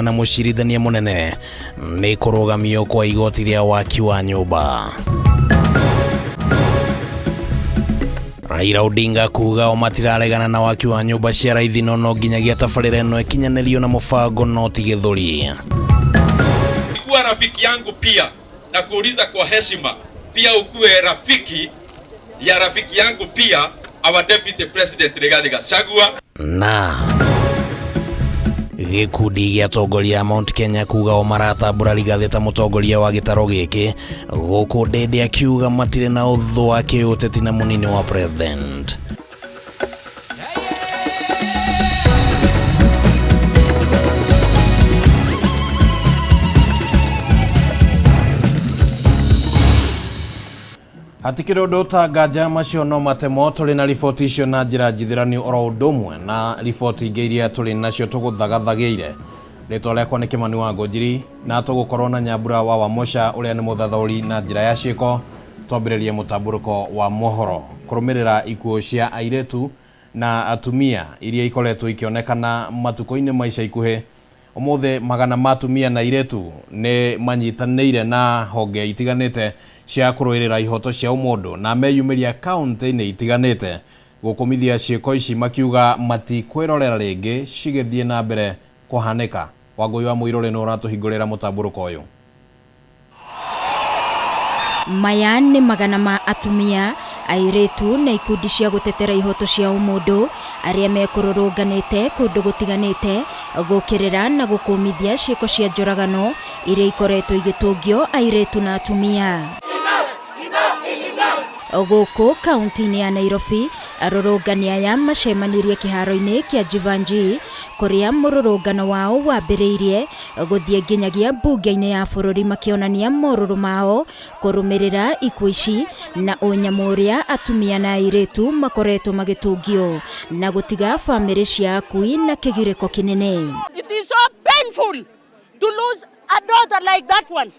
na mucirithania munene ni kurugamio kwa igoti ria waki wa nyumba. Raila Odinga kuga o matiraregana na waki wa nyumba cia raithino no nginyagia tabarĩra ĩno ikinyanĩrio na mũbango no ti gĩthũri. Kuwa rafiki yangu pia na kuuliza kwa heshima pia ukuwe rafiki ya rafiki yangu pia our deputy president Rigathi Gachagua. Na gikundi gia atongoria Mount Kenya kuga o maratambũra Rigathi ta mũtongoria wa gĩtaro gĩkĩ gũkũ Ndindi akiuga matirĩ na ũthũ wa kĩũteti na mũnini wa president. Hatikĩrĩ ũndũ ũtangaja macio no matemo tũrĩ na riboti icio na njĩra njithĩrani oro ũndũ ũmwe na riboti ingĩ iria tũrĩ nacio tũgũthagathageire. Rĩtwa rĩakwa nĩ Kimani wa Ngũnjiri na tũgũkorwo na Nyambura wa Wamosha ũrĩa nĩ mũthathaũri na njĩra ya ciĩko. Twambĩrĩrie Mutamburuko wa Mohoro kũrũmĩrĩra ikuũ cia airĩtu na atumia iria ikoretwo ikĩonekana matukũ-inĩ ma ica ikuhĩ. Ũmũthĩ magana ma atumia na airĩtu nĩ manyitanĩire na honge itiganĩte cia kũrũĩrĩra ihoto cia ũmũndũ na meyumĩria kaunti-inĩ itiganĩte gũkũmithia ciĩko ici makiuga matikwĩrorera rĩngĩ cigĩthiĩ na mbere kũhanĩka. Wangũi wa Mũirũrĩ nĩ ũratũhingũrĩra mũtambũrũko ũyũ. Maya nĩ magana ma atumia airĩtu na ikundi cia gũtetera ihoto cia ũmũndũ arĩa mekũrũrũnganĩte kũndũ gũtiganĩte gũkĩrĩra na gũkũmithia ciĩko cia njoragano iria ikoretwo igĩtũngio airĩtu na atumia. Gũkũ kaunti-inĩ ya Nairobi arũrũngani aya macemanirie kĩharo-inĩ kĩa Jivanji kũrĩa mũrũrũngano wao wambĩrĩirie gũthiĩ nginyagia mbunge-inĩ ya bũrũri makĩonania morũrũ mao kũrũmĩrĩra ikuũ ici na ũnyamũ ũrĩa atumia na airĩtu makoretwo magĩtũngio na gũtiga bamĩrĩ cia akui na kĩgirĩko kĩnene. It is so painful to lose a daughter like that one.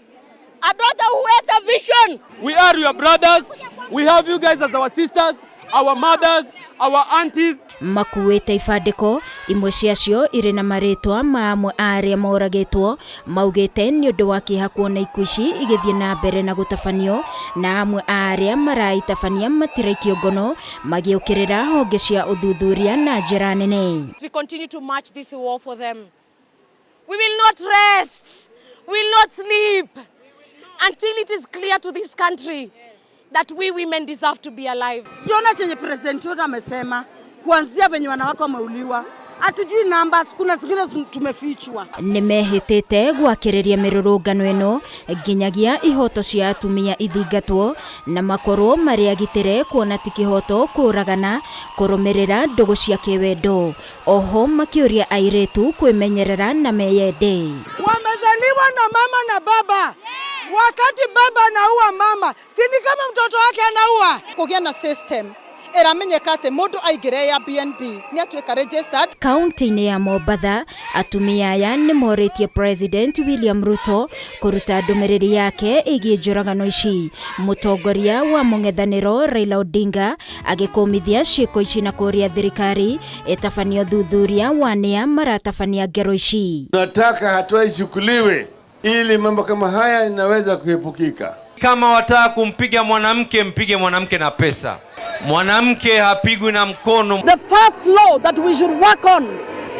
A daughter who has a vision. We are your brothers. We have you guys as our sisters, our mothers, our aunties. Makuĩte ibandĩko imwe ciacio irĩ na marĩtwa ma amwe arĩa moragĩtwo maugĩte nĩ ũndũ wa kĩeha kuona ikuũ ici igĩthiĩ na mbere na gũtabanio na amwe arĩa maraitabania matiraikio ngono magĩũkĩrĩra honge cia ũthuthuria na njĩra nene. We continue to march this war for them. We will not rest. We will not sleep until it is clear to this country that we women deserve to be alive. Siona chenye president wetu amesema kuanzia venye wanawake wameuliwa. Hatujui numbers, kuna zingine tumefichwa. Nimehĩtĩte gwakĩrĩria mĩrũrũngano ĩno nginyagia ihoto cia atumia ithingatwo na makorwo marĩ agitĩre kuona ti kĩhoto kũragana kũrũmĩrĩra ndũgũ cia kĩwendo. Oho makĩũria airĩtu kwĩmenyerera na meyende. Wamezaliwa na mama na baba. Wakati baba anaua mama, si ni kama mtoto wake anaua. Kũgĩa na system eramenyeka atĩ mũndũ aingĩre ya BNB nĩ atuĩka registered. Kaunti-inĩ ya Mombatha atumia aya nĩ morĩtie President William Ruto kũruta ndũmĩrĩri yake ĩgiĩ njoragano ici. Mũtongoria wa mũng'ethanĩro Raila Odinga agĩkũmithia ciĩko ici na kũria thirikari ĩtabanio thuthuria wa nĩa maratabania ngero ici. Tunataka hatua ichukuliwe ili mambo kama haya inaweza kuepukika. Kama wataka kumpiga mwanamke, mpige mwanamke na pesa. Mwanamke hapigwi na mkono. The first law that we should work on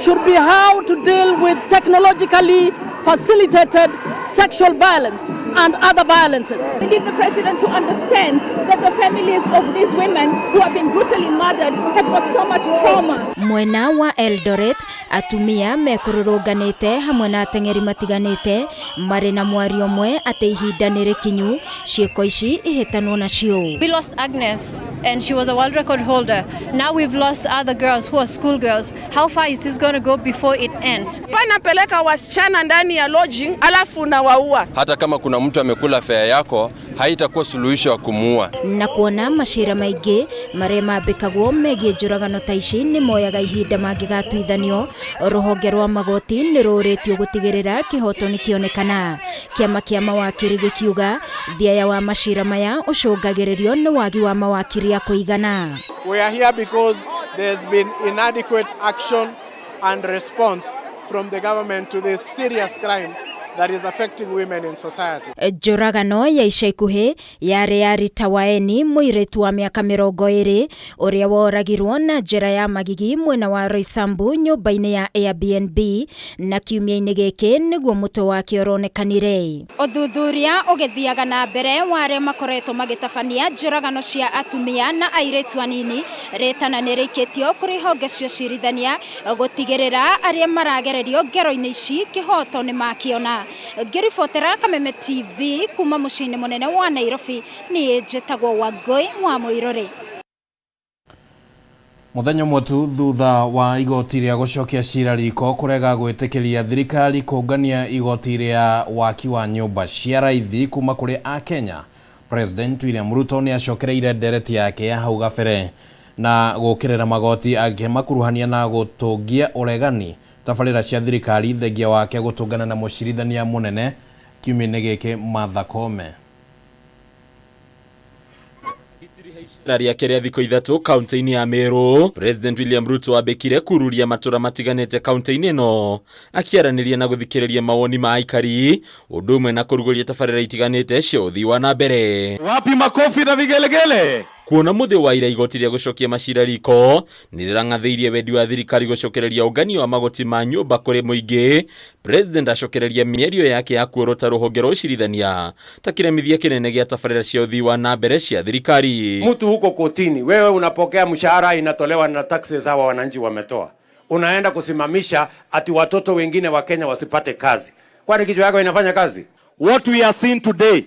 should be how to deal with technologically facilitated sexual violence and other violences. We need the president to understand that the families of these women who have been brutally murdered have got so much trauma. Mwena wa Eldoret atumia mekũrũrũnganĩte hamwe na ateng'eri matiganĩte marĩ na mwario ũmwe atĩ ihinda nĩ rĩkinyu ciĩko ici ihĩtanwo nacio. We lost Agnes and she was a world record holder. Now we've lost other girls who are school girls. How far is this going to go before it ends? Panapeleka wasichana ndani ya lodging alafu na waua. Hata kama kuna mtu amekula fare yako haitakuwa suluhisho ya kumuua. Na kuona mashira maingĩ marĩa mambĩkagwo megiĩ njũragano ta ici nĩ moyaga ihinda mangĩgatuithanio. Rũhonge rwa magoti nĩ rũrĩtio gũtigĩrĩra kĩhoto nĩ kĩonekana. Kĩama kĩa mawakiri gĩkiuga thiaya wa mashira maya ũcũngagĩrĩrio nĩ wagi wa mawakiri ya kũigana. We are here because there's been inadequate action and response from the government to this serious crime that is affecting women in society. Njũragano ya ica ikuhĩ yarĩ ya Rita Waeni, mũirĩtu wa mĩaka 20 ũrĩa woragirwo na njĩra ya magigi mwena wa Roysambu nyũmba-inĩ ya Airbnb, na kiumia-inĩ gĩkĩ nĩguo mũtwe wake ũronekanire. Ũthuthuria ũgĩthiaga na mbere wa arĩa makoretwo magĩtabania njũragano cia atumia na airĩtu anini, rĩtana nĩ rĩikĩtio kũrĩ honge cia ũcirithania gũtigĩrĩra arĩa maragererio ngero-inĩ ici kĩhoto nĩ makĩona. Ngĩribotera Kameme TV kuma mũciĩ-inĩ mũnene wa Nairobi, niĩ njĩtagwo Wangui wa Mũirore. Mũthenya ũmwe tu thutha wa igoti rĩa gũcokia cira riko kũrega gwĩtĩkĩria thirikari kũngania igoti rĩa waki wa nyũmba cia raithi kuma kũrĩ Akenya, President William Ruto nĩ acokereire ndereti yake ya hau gabere na gũkĩrĩra magoti akĩmakuruhania na gũtũngia ũregani tabarĩra cia thirikari thengia wake gũtũngana na mũcirithania mũnene kiumia-inĩ gĩkĩ Martha Koome. Na rĩake rĩa thikũ ithatũ kaunti-inĩ ya Meru, President William Ruto ambĩkire kururia matũra matiganĩte kaunti-inĩ ĩno, akĩaranĩria na gũthikĩrĩria mawoni ma aikari, ũndũ ũmwe na kũrugũria tabarĩra itiganĩte cia ũthii wa na mbere. Wapi makofi na vigelegele? Kuona mũthĩ wa ira igoti rĩa gũcokia macira riko nĩ rĩrang'athĩirie wendi wa thirikari gũcokereria ũngani wa magoti ma nyũmba kũrĩ mũingĩ, President acokereria mĩario yake ya kuorota rũhonge rwa ũcirithania ta kĩremithia kĩnene gĩa tabarĩra cia ũthii wa na mbere cia thirikari. Mtu huko kotini, wewe unapokea mshahara inatolewa na taxes hawa wananchi wametoa, unaenda kusimamisha ati watoto wengine wa Kenya wasipate kazi. Kwani kichwa yako inafanya kazi? What we are seeing today,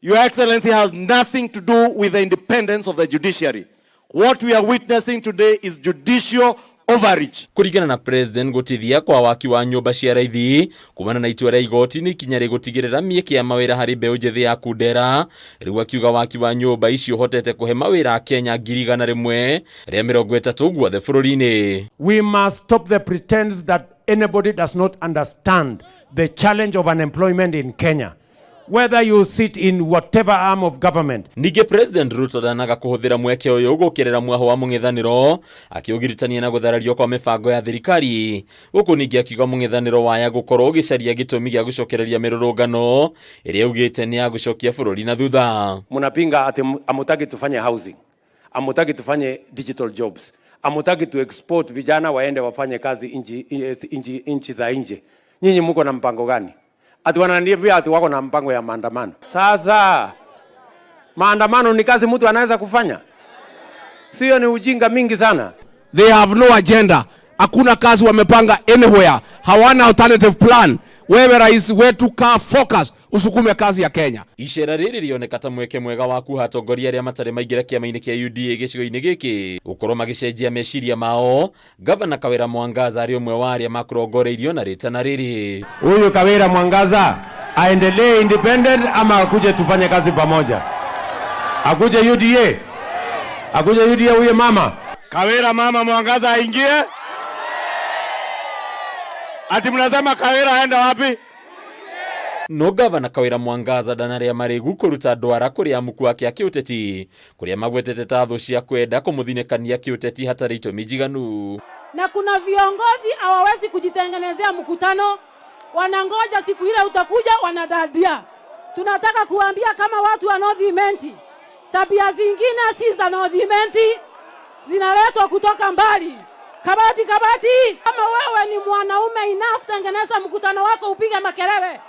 Your Excellency, has nothing to do with the independence of the judiciary. What we are witnessing today is judicial overreach. Kũringana na President, gũtithia kwa waki wa nyũmba cia raithi kumana na itua rĩa igoti nĩ ikinya rĩgũtigĩrĩra mĩeke ya mawĩra harĩ mbeũ njĩthĩ ya kundera, rĩu akiuga waki wa nyũmba icio ũhotete kũhe mawĩra a Kenya 100,000 rĩa 30 guothe bũrũri-inĩ. We must stop the pretense that anybody does not understand the challenge of unemployment in Kenya, whether you sit in whatever arm of government. Ningĩ President Ruto ndanaga kũhũthĩra mweke ũyũ gũkĩrĩra mwaho wa mũng'ethanĩro, akĩũgiritania na gũtharario kwa mĩbango ya thirikari. Gũkũ ningĩ akiuga mũng'ethanĩro waya gũkorwo ũgĩcaria gĩtũmi gĩa gũcokereria mĩrũrũngano ĩrĩa augĩte nĩ ya gũcokia bũrũri na thutha. Mnapinga ati amutaki tufanye housing, amutaki tufanye digital jobs, amutaki tu export vijana waende wafanye kazi inchi za nje. Nyinyi mko na mpango gani? Ati wananiambia ati wako na mpango ya maandamano. Sasa maandamano ni kazi mtu anaweza kufanya? Sio, ni ujinga mingi sana. They have no agenda. Hakuna kazi wamepanga anywhere. Hawana alternative plan. Wewe rais wetu ka focus usukume kazi ya Kenya. Icera rĩrĩ rĩoneka ta mweke mwega wa kuha atongoria arĩa matarĩ maingĩra kĩama-inĩ kĩa UDA gĩcigo-inĩ gĩkĩ gũkorwo magĩcenjia meciria mao. Gavana Kawira Mwangaza arĩ ũmwe wa arĩa makũrongoreirio na rĩtana rĩrĩ. Huyu Kawira Mwangaza aendelee independent ama akuje tufanye kazi pamoja? Akuje UDA? Akuje UDA huyo mama? Kawira mama Mwangaza aingie? Ati mnasema Kawira aenda wapi? No Gavana Kawira Mwangaza ndanarĩa marĩgu kũruta ndwara kũrĩ amuku ake a kĩũteti kũrĩa magwetete ta thũ cia kwenda kũmũthinĩkania kĩũteti hatarĩ itũmi njiganu. Na kuna viongozi hawawezi kujitengenezea mkutano, wanangoja siku ile utakuja wanadadia. Tunataka kuambia kama watu wa North Imenti, tabia zingine si za North Imenti, zinaletwa kutoka mbali. Kabati, kama wewe ni mwanaume enough, tengeneza mkutano wako upige makelele.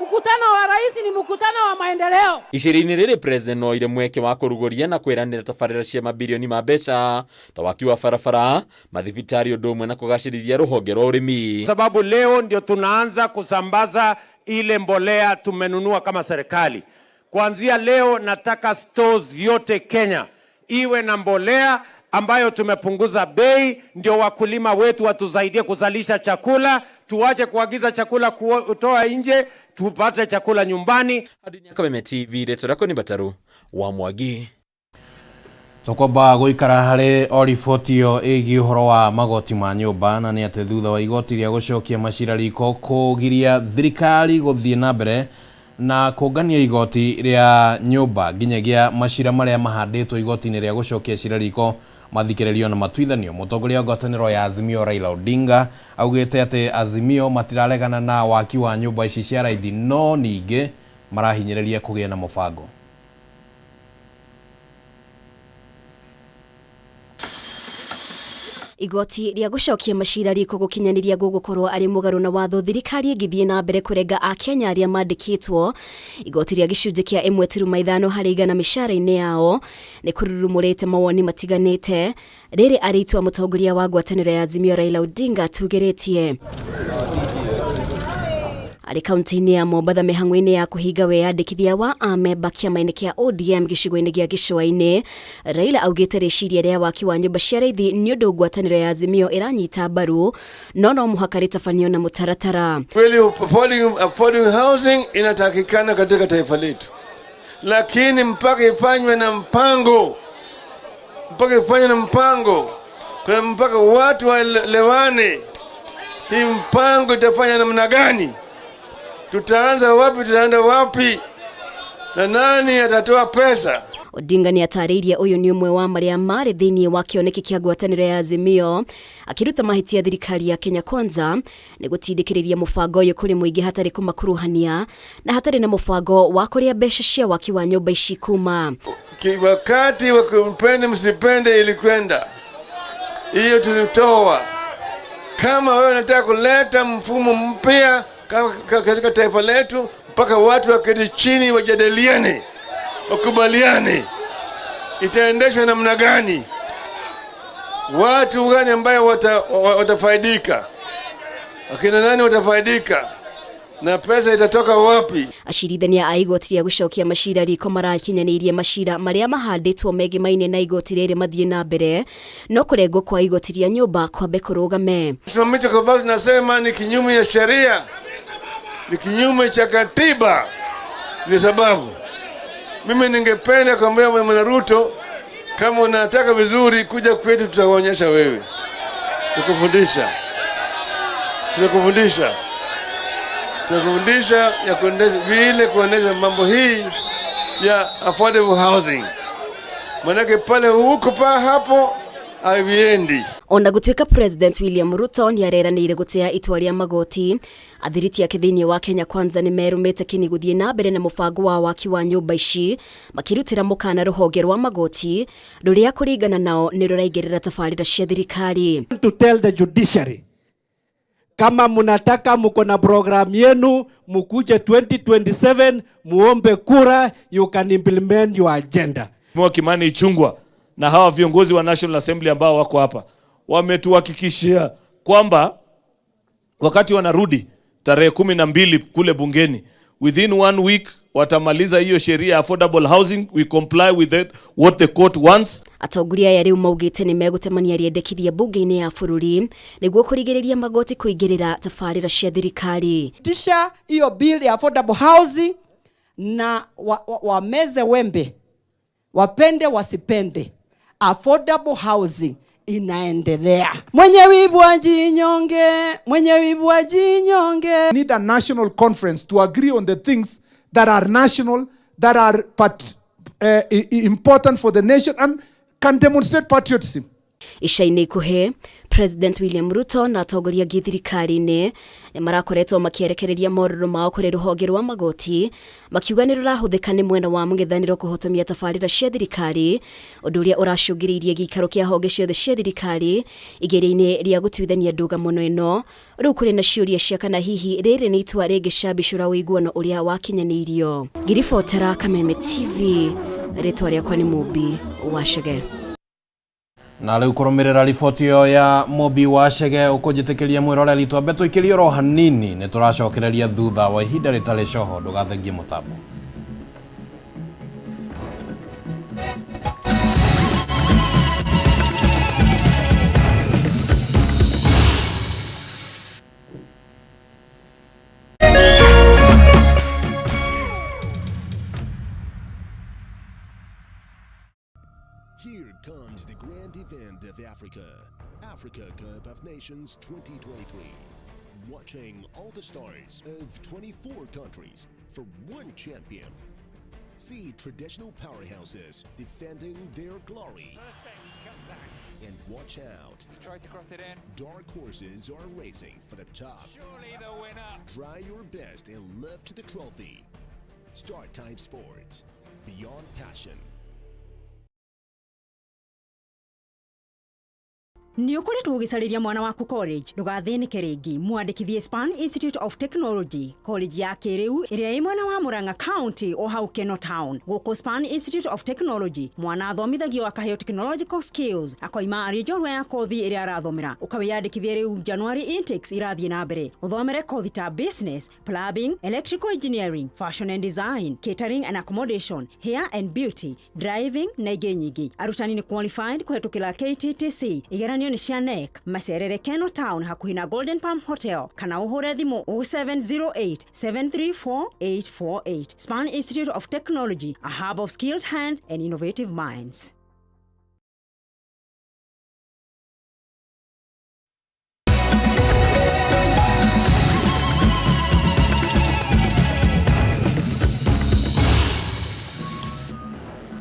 Mkutano wa rais ni mkutano wa maendeleo. Icira-inĩ rĩrĩ President no ire mweke wa kũrugũria na kwĩranĩra tabarĩra cia mabilioni ma mbeca ta waki wa barabara, mathibitarĩ ũndũ ũmwe na kũgacĩrithia rũhonge rwa ũrĩmi. Sababu leo ndio tunaanza kusambaza ile mbolea tumenunua kama serikali. Kuanzia leo nataka stores yote Kenya iwe na mbolea ambayo tumepunguza bei, ndio wakulima wetu watusaidie kuzalisha chakula, tuache kuagiza chakula kutoa nje, tupate chakula nyumbani. Kameme TV reto rako ni Bataru wa Mwagi. Tukomba gũikara harĩ o riboti ĩyo ĩgiĩ ũhoro wa magoti ma nyũmba, na nĩ atĩ thutha wa igoti rĩa gũcokia macira riko kũgiria thirikari gũthiĩ na mbere na kũngania igoti rĩa nyũmba nginyagia macira marĩa mahandĩtwo igoti-inĩ rĩa gũcokia cira riko mathikĩrĩrio na matuithanio. Mũtongoria wa ngwatanĩro ya Azimio Raila Odinga augĩte atĩ Azimio matiraregana na waki wa nyũmba ici cia raithi, no ningĩ marahinyĩrĩria kũgĩa na mũbango. Igoti rĩa gucokia macira riko gukinyaniria gugukorwo ari mugaru na watho thirikari igithie na mbere kurenga a Kenya aria mandikitwo. Igoti rĩa gicunjĩ kia 1.5 harĩ igana mishara-inĩ yao ni kururumurite mawoni matiganite. Rĩrĩ aritwa mũtongoria wa ngwatanĩro ya Azimio Raila Odinga tugĩrĩtie arĩ kaunti-inĩ ya Mombatha mĩhang'o-inĩ ya kũhinga weyandĩkithia wa amemba kĩama-inĩ kĩa ODM gĩcigo-inĩ gĩa Gĩcũa-inĩ. Raila augĩte rĩciria rĩa waki wa nyũmba cia raithi nĩ ũndũ ngwatanĩro ya Azimio ĩranyita mbaru, no mũhaka rĩtabanio na mũtaratara. Kweli affordable housing inatakikana katika taifa letu, lakini mpaka ifanywe na mpango, kwa mpaka watu waelewane hii mpango itafanya namna gani, tutaanza wapi na nani atatoa pesa. Odinga ni atarĩirie ũyũ nĩ ũmwe wa marĩa marĩ thĩinĩ wa kĩoneki kĩa ngwatanĩro ya Azimio, akiruta mahĩtia thirikari ya Kenya Kwanza nĩ gũtindĩkĩrĩria mũbango ũyũ kũrĩ mũingĩ hatarĩ kũmakuruhania na hatarĩ na mũbango wa kũrĩa mbeca cia waki wa nyũmba ici kuma. Wakati wa kupende msipende ilikwenda, hiyo tulitoa. Kama wewe unataka kuleta mfumo mpya katika taifa letu, mpaka watu waketi chini wajadiliane, wakubaliane itaendeshwa namna gani, watu gani ambayo watafaidika, akina nani watafaidika, na pesa itatoka wapi. Acirithania a igoti rĩa gucokia macira riko marakinyanĩirie macira marĩa mahandĩtwo megimaine na igoti rĩrĩ mathiĩ na mbere, no kũrengwo kwa igoti rĩa nyũmba kwambe kũrũgame. Simamicho kwa basi nasema ni kinyume ya sheria, ni kinyume cha katiba. Kwa sababu mimi ningependa kuambia Mwana Ruto, kama unataka vizuri kuja kwetu, tutakuonyesha wewe, tukufundisha ya kuendesha mambo hii ya affordable housing. Manake pale huko pa hapo aviendi. Ona gũtuĩka President William Ruto nĩ areranĩire gũtea itua rĩa magoti, athiriti ake thĩinĩ wa Kenya Kwanza nĩ merumĩte kĩni gũthiĩ na mbere na mũbango wa waki wa nyũmba ici, makĩrutĩra mũkana rũhonge rwa magoti rũrĩa kũringana nao nĩ rũraingĩrĩra tabarĩra cia thirikari. To tell the judiciary, kama munataka muko na program yenu, mukuje 2027 muombe kura, you can implement your agenda. Mwa Kimani Ichung'wah na hawa viongozi wa National Assembly ambao wako hapa wametuhakikishia kwamba wakati wanarudi tarehe 12 kule bungeni, within 1 week watamaliza hiyo sheria affordable housing. We comply with it, what the court wants. Atongoria ya rĩu maugĩte nĩ megũtemania rĩendekithia bunge-inĩ ya bũrũri nĩguo kũrigĩrĩria magoti kũingĩrĩra tabarĩra cia thirikari. Tisha hiyo bill ya affordable housing na wameze wembe, wapende wasipende, affordable housing inaendelea. Mwenye wivu ajinyonge. Need a national conference to agree on the things that are national, that are important for the nation and can demonstrate patriotism. Ica-inĩ ikuhĩ, President William Ruto na atongoria angĩ thirikari-inĩ nĩ marakoretwo makĩerekereria morũrũ mao kũrĩ rũhonge rwa magoti, makiuga nĩ rũrahũthĩka nĩ mwena wa mũng'ethanĩro kũhotomia tabarĩra cia thirikari, ũndũ ũrĩa ũracũngĩrĩirie gĩikaro kĩa honge ciothe cia thirikari igeria-inĩ rĩa gũtuithania ndũgamo ĩno. Rĩu kũrĩ na ciũria cia kana hihi rĩrĩ nĩ itua rĩngĩcambicũra ũiguano ũrĩa wakinyanĩirio. Ngiribotera Kameme TV, rĩtwa rĩakwa nĩ Mũmbi wa Chege. Na rĩu kũrũmĩrĩra riboti ĩyo ya Mũmbi wa Chege ũkũnjĩtĩkĩria mwĩroreri twambe tũikĩrie oro hanini nĩ tũracokereria thutha wa ihinda rĩtarĩ coho, ndũgathengie mũtambo. Here comes the grand event of Africa Cup of Nations 2023. Watching all the stars of 24 countries for one champion. See traditional powerhouses defending their glory. And watch out. He tried to cross it in. Dark horses are racing for the top. Surely the winner. Try your best and live to the trophy. Start Time Sports. Beyond passion. Nĩ ũkoretwo ũgĩcarĩria mwana waku college ndũgathĩnĩke rĩngĩ mwandĩkithie Span Institute of Technology college ya kĩrĩu ĩrĩa ĩ mwena wa Murang'a County o hau Keno Town. Gũkũ Span Institute of Technology mwana athomithagio akaheo technological skills akoima arĩ njorua ya kothi ĩrĩa arathomera ũkawĩyandĩkithie rĩu January intakes irathiĩ na mbere ũthomere kothi ta business, plumbing, electrical engineering, fashion and design, catering and accommodation, hair and beauty, driving na ingĩ nyingĩ. Arutani nĩ qualified kũhetũkĩra KTTC igeranio ni Shanek macerere Keno Town hakuhi na Golden Palm Hotel kana uhure thimo 0708 734 848. Span Institute of Technology, a hub of skilled hands and innovative minds.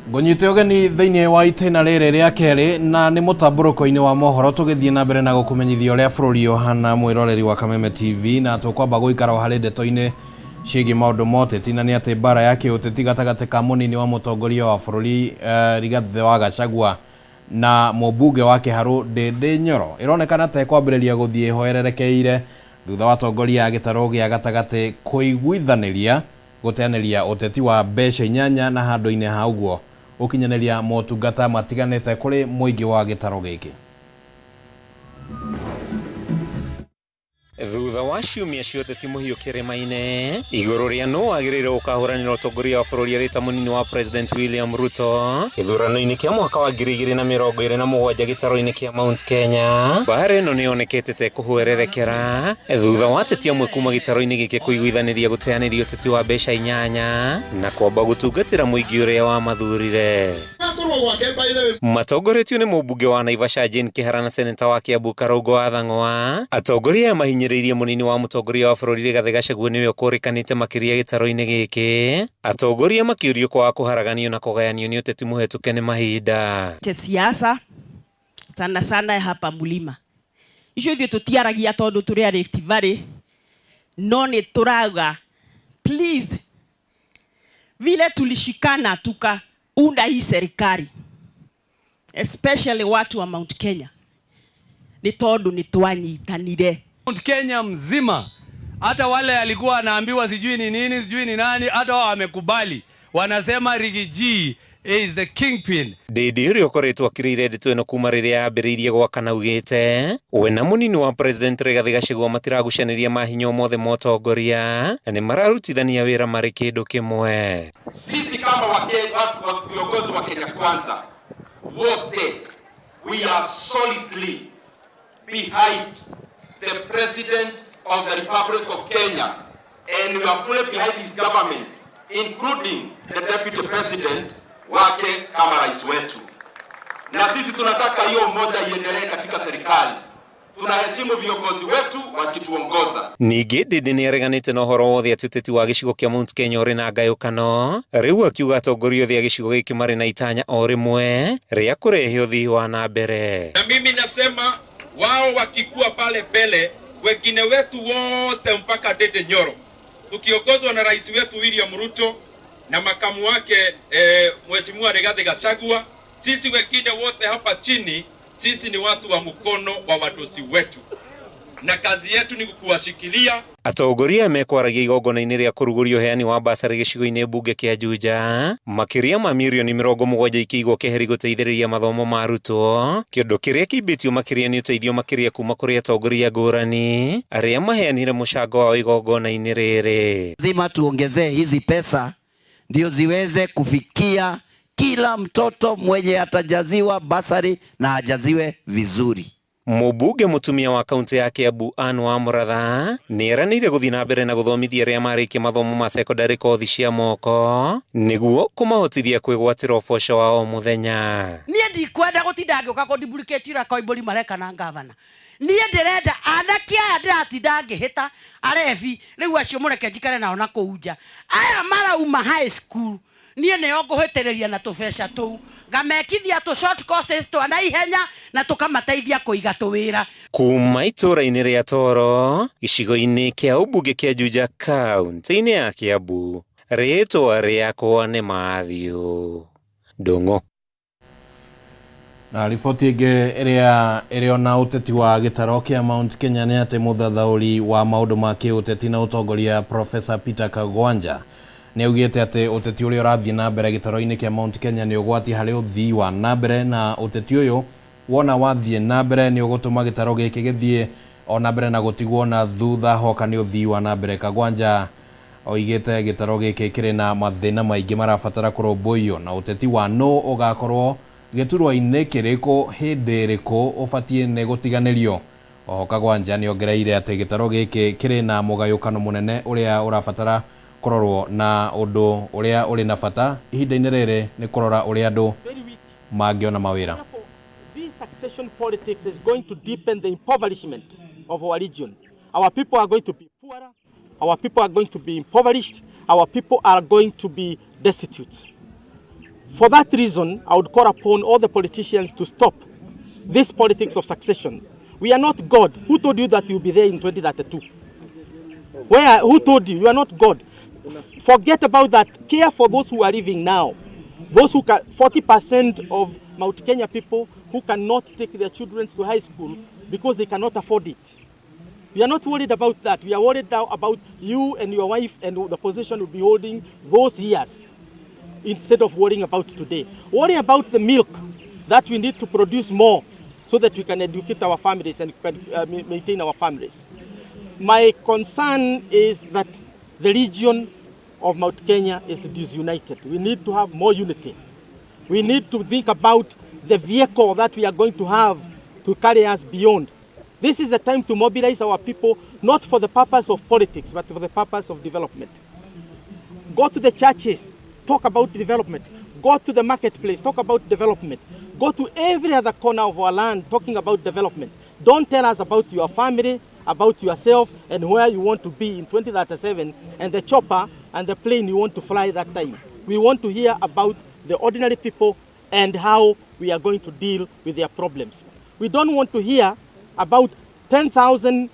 Ngonyite ogeni thĩinĩ wa itĩna rĩrĩ rĩa kerĩ na nĩ mũtamburũko-inĩ wa mohoro tũgĩthiĩ na mbere na gũkũmenyithia ũrĩa bũrũri ũhana mwĩroreri wa Kameme TV na tũkwamba gũikara harĩ ndeto-inĩ ciĩgiĩ maũndũ ma ũteti na nĩ atĩ mbara ya kĩũteti gatagatĩ ka mũnini wa mũtongoria wa bũrũri Rigathi wa Gachagua na mũmbunge wa Kĩharũ Ndĩndĩ Nyoro ĩronekana ta kwambĩrĩria gũthiĩ hoererekeire thutha wa atongoria a gĩtarũ gĩa gatagatĩ kũiguithanĩria gũteanĩria ũteti wa mbeca inyanya na handũ-inĩ ha ũguo ukinyaneria motungata matiganete kuri muingi wa gitaro giki. Thutha wa ciumia ciothe ti mũhiũ kĩrĩma-inĩ igũrũ rĩa nũ wagĩrĩire gũkahũranĩra ũtongoria wa bũrũri arĩ ta mũnini wa President William Ruto gĩthurano-inĩ kĩa mwaka wa 2027 gĩtaro-inĩ kĩa Mount Kenya. Mbara ĩno nĩyonekete ta kũhwererekera thutha wa ateti amwe kuma gĩtaro-inĩ gĩkĩ kũiguithanĩria gũteanĩria ũteti wa mbeca inyanya na kwamba gũtungatĩra mũingĩ ũrĩa wa mathurire. Matongoretio nĩ mũmbunge wa Naivasha Jane Kĩhara na seneta wa Kiambu Karũngũ wa Thang'wa. Atongoria mahinyĩrĩirie mũnini wa mũtongoria wa bũrũri Rigathi Gachagua nĩwe ũkũrĩkanĩte makĩria gĩtaro-inĩ gĩkĩ. Atongoria makĩũrio kwa kũharaganio na kũgayanio nĩ ũteti mũhetũke nĩ mahinda. Siasa sana sana hapa Mlima. Icio ithuĩ tũtiaragia tondũ tũrĩ a Rift Valley no nĩ tũrauga please vile tulishikana tukaunda hii serikali especially watu wa Mount Kenya ni tondũ ni twanyitanire. Mount Kenya mzima hata wale alikuwa anaambiwa sijui ni nini sijui ni nani hata wao wamekubali, wanasema Rigiji is the kingpin. Ndĩndĩ ũrĩa ũkoretwo akĩrĩire ndeto ĩno kuma rĩrĩa yambĩrĩirie gwakana ugĩte we na mũnini wa President Rigathi Gachagua matiragucanĩria mahinya mothe ma ũtongoria na nĩ mararutithania wĩra marĩ kĩndũ kĩmwe. Sisi kama viongozi wa Kenya Kwanza wote we are solidly behind the President of the Republic of Kenya and we are fully behind his government including the Deputy President wake kama rais wetu. Na sisi tunataka hiyo umoja iendelee katika serikali. Tunaheshimu viongozi wetu wakituongoza. Ningĩ Ndĩndĩ nĩareganĩte na ũhoro wothe atĩ ũteti wa gĩcigo kĩa Mount Kenya ũrĩ na ngayũkano. Rĩu akiuga atongoria othe a gĩcigo gĩkĩ marĩ na itanya o rĩmwe rĩa kũrehe ũthii wa na mbere. Na mimi nasema wao wakikuwa pale mbele wengine wetu wote mpaka Ndĩndĩ Nyoro tukiongozwa na rais wetu William Ruto na makamu wake Mheshimiwa Rigathi Gachagua, sisi wengine wote hapa chini sisi ni watu wa mkono wa wadosi wetu na kazi yetu ni kuwashikilia. Atongoria mekwaragia igongona-inĩ rĩa kũrugũria ũheani wa basarĩ gĩcigo-inĩ mbunge kĩa Juja makĩria ma mirioni 70 ikĩigwo keheri gũteithĩrĩria mathomo ma arutwo, kĩndũ kĩrĩa kĩimbĩtio makĩria nĩ ũteithio makĩria kuma kũrĩ atongoria ngũrani arĩa maheanire mũcango wa igongona-inĩ rĩrĩ. Lazima tuongezee hizi pesa ndio ziweze kufikia kila mtoto mwenye atajaziwa basari na ajaziwe vizuri. Mũmbunge mũtumia wa kaunti ya Kiambu Anne wa Mũratha nĩeranĩire gũthiĩ na mbere na gũthomithia arĩa marĩkia mathomo ma secondary kothi cia moko nĩguo kũmahotithia kwĩgwatĩra ũboco wa o mũthenya. Niĩ ndikwenda gũtinda ngĩũka kũduplicate ira koimbũri mareka na ngavana. Niĩ ndĩrenda anake aya ndĩratinda ngĩhĩta arebi rĩu acio mũreke njikare nao na kũu nja. Aya marauma high school nie ne nguhitireria na tubeca tu ngamekithia tu short courses tu anaihenya na tukamataithia kuiga tuwira kuma itura-ini ria Toro gicigo-ini kia ubunge kia Juja kaunti-ini ya Kiambu ritwa riakwa ni Mathew Ndung'u. Na riboti ĩngĩ ĩrĩa na ũteti wa gĩtaro kĩa Mount Kenya nĩ atĩ mũthathaũri wa maũndũ ma kĩũteti na ũtongoria Professor Peter Kagwanja nĩ augĩte atĩ ũteti ũrĩa ũrathiĩ na mbere gĩtaro-inĩ kĩa Mount Kenya nĩ ũgwati harĩ ũthii wa na mbere, na ũteti ũyũ wona wathiĩ na mbere nĩ ũgũtũma gĩtaro gĩkĩ gĩthiĩ ona mbere na gũtigwo na thutha hoka nĩ ũthii wa na mbere. Kagwanja oigĩte gĩtaro gĩkĩ kĩrĩ na mathĩna maingĩ marabatara kũrũmbũiyo na ũteti wa no ũgakorwo gĩturwa-inĩ kĩrĩkũ hĩndĩ ĩrĩkũ ũbatiĩ nĩ gũtiganĩrio. Oho Kagwanja nĩ ongereire atĩ gĩtaro gĩkĩ kĩrĩ na mũgayũkano mũnene ũrĩa ũrabatara kũrorwo, na ũndũ ũrĩa ũrĩ na bata ihinda-inĩ rĩrĩ nĩ kũrora ũrĩa andũ mangĩona mawĩra. This succession politics is going to deepen the impoverishment of our region. Our people are going to be poorer, our people are going to be impoverished, our people are going to be destitute. For that reason, I would call upon all the politicians to stop this politics of succession. We are not God. Who told you that you'll be there in 2032? Who told you? You are not God. Forget about that. Care for those who are living now. Those who 40% of Mount Kenya people who cannot take their children to high school because they cannot afford it. We are not worried about that. We are worried now about you and your wife and the position you'll be holding those years, instead of worrying about today. Worry about the milk that we need to produce more so that we can educate our families and maintain our families. My concern is that the region of Mount Kenya is disunited. We need to have more unity. We need to think about the vehicle that we are going to have to carry us beyond. This is the time to mobilize our people, not for the purpose of politics, but for the purpose of development. Go to the churches, talk about development. Go to the marketplace, talk about development. Go to every other corner of our land talking about development. Don't tell us about your family, about yourself, and where you want to be in 2037, and the chopper and the plane you want to fly that time. We want to hear about the ordinary people and how we are going to deal with their problems. We don't want to hear about 10,000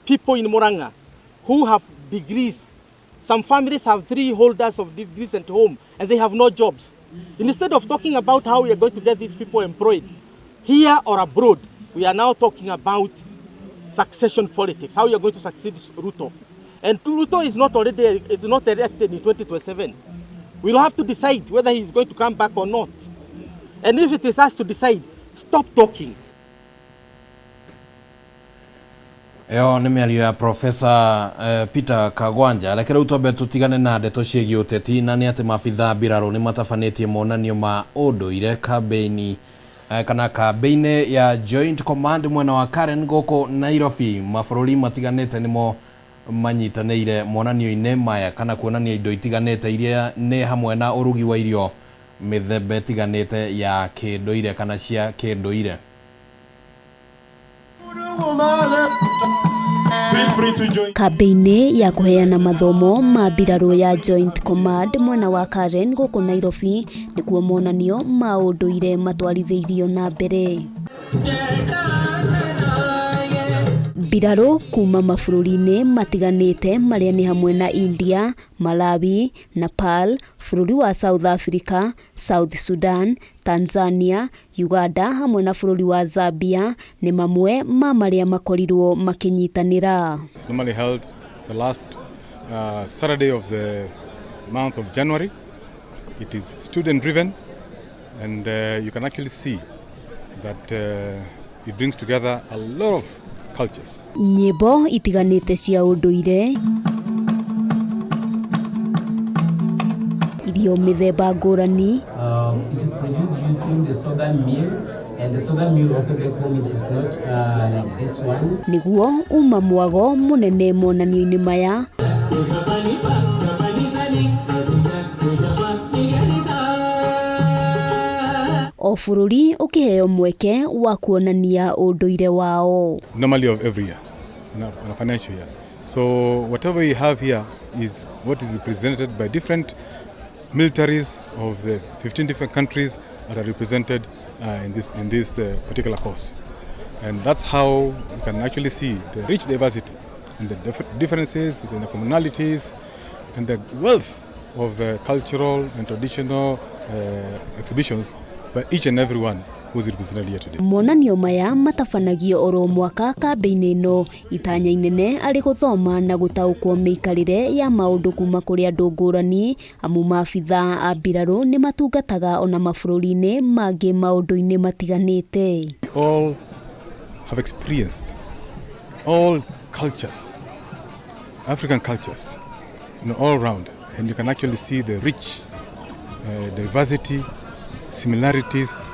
people in Murang'a who have degrees. Some families have 3 holders of degrees at home and they have no jobs. Instead of talking about how we are going to get these people employed here or abroad, we are now talking about succession politics, how you are going to succeed Ruto. And Ruto is not elected in 2027. We'll have to decide whether he's going to come back or not. And if it is us to decide, stop talking. Eo nĩ mĩario ya Professor Peter Kagwanja. Reke rĩu twambe tũtigane na ndeto ciĩgiĩ ũteti, na nĩ atĩ maabitha mbirarũ nĩ matabanĩtie monanio ma ũndũire kambĩ-inĩ ya Joint Command mwena wa Karen gũkũ Nairobi. Mabũrũri matiganĩte nĩmo manyitanĩire monanio-inĩ maya kana kuonania indo itiganĩte iria nĩ hamwe na ũrugi wa irio mĩthemba ĩtiganĩte ya kĩndũire kana cia kĩndũire. Kambĩ-inĩ ya kũheana mathomo ma mbirarũ ya Joint Command mwena wa Karen gũkũ Nairobi nĩkuo monanio ma ũndũire matwarithĩirio na mbere. Mbirarũ kuma mabũrũri-inĩ matiganĩte marĩa nĩ hamwe na India, Malawi, Nepal, bũrũri wa South Africa, South Sudan, Tanzania, Uganda hamwe na bũrũri wa Zambia nĩ mamwe ma marĩa makorirwo makĩnyitanĩra. It's normally held the last Saturday of the month of January. It is student driven and you can actually see that it brings together a lot of cultures. Nyĩmbo itiganĩte cia ũndũire, irio mĩthemba ngũrani. It is produced using the southern meal, and the southern meal also back home it is not like this one. Nĩguo uma mwago mũnene monanio-inĩ maya. O bũrũri ũkĩheo mweke wa kuonania ũndũire wao. Normally of every year, in a financial year. So whatever we have here is what is presented by different militaries of the 15 different countries that are represented in this particular course. And that's how you can actually see the rich diversity and the differences in the commonalities and the wealth of cultural and traditional exhibitions by each and every one who's represented here today. Monanio maya matabanagio oro mwaka kambeini ino itanya inene ari guthoma na gutaukwo miikarire ya maundu kuma kuri andu ngurani amu maabitha a mbiraru ni matungataga ona mabũrũri-inĩ mangĩ maundu-inĩ matiganĩte. All have experienced all cultures, African cultures, all around, and you can actually see the rich diversity, similarities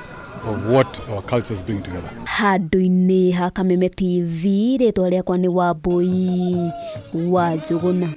of what our cultures bring together. Handũ-inĩ ha Kameme TV rĩtwa rĩakwa nĩ Wambui wa Njũgũna.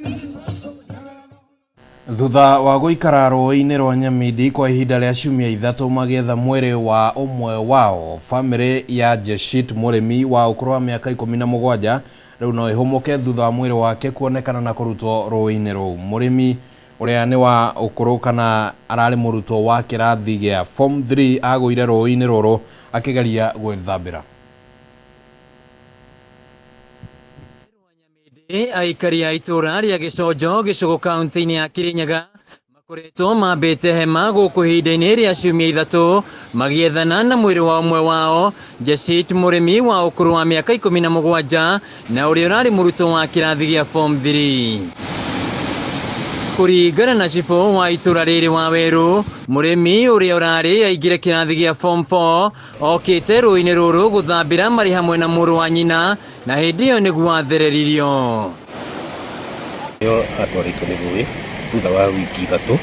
Thutha wa gũikara rũĩ-inĩ rwa Nyamidi kwa ihinda rĩa ciumia ithatũ magĩetha mwĩrĩ wa ũmwe wao, famĩlĩ ya Jeshit mũrĩmi wa ũkũrũ wa mĩaka 17 rĩu no ĩhũmũke thutha wa mwĩrĩ wake kuonekana na kũrutwo rũĩ-inĩ rũu. Mũrĩmi ũrĩa nĩ wa ũkũrũ kana ararĩ mũrutwo wa kĩrathi gĩa form 3 agũire rũĩ-inĩ rũrũ akĩgeria gwĩthambĩra. Aikari a itũra rĩa Gĩconjo gĩcigo kaunti-inĩ ya Kirinyaga makoretwo mambĩte hema gũkũ ihinda-inĩ rĩa ciumia ithatũ magĩethana na mwĩrĩ wa ũmwe wao, Jeshit mũrĩmi wa ũkũrũ wa mĩaka 17 na ũrĩa ũrarĩ mũrutwo wa kĩrathi gĩa form 3. Kũringana na cibũ wa itũra rĩrĩ wa Werũ, mũrĩmi ũrĩa ũrarĩ aingĩre kĩrathi gĩa form 4 okĩte rũĩ-inĩ rũrũ gũthambĩra marĩ hamwe na mũrũ wa nyina na hĩndĩ ĩyo nĩguo athereririo. Atwarĩtwo nĩ rũĩ thutha wa wiki ithatũ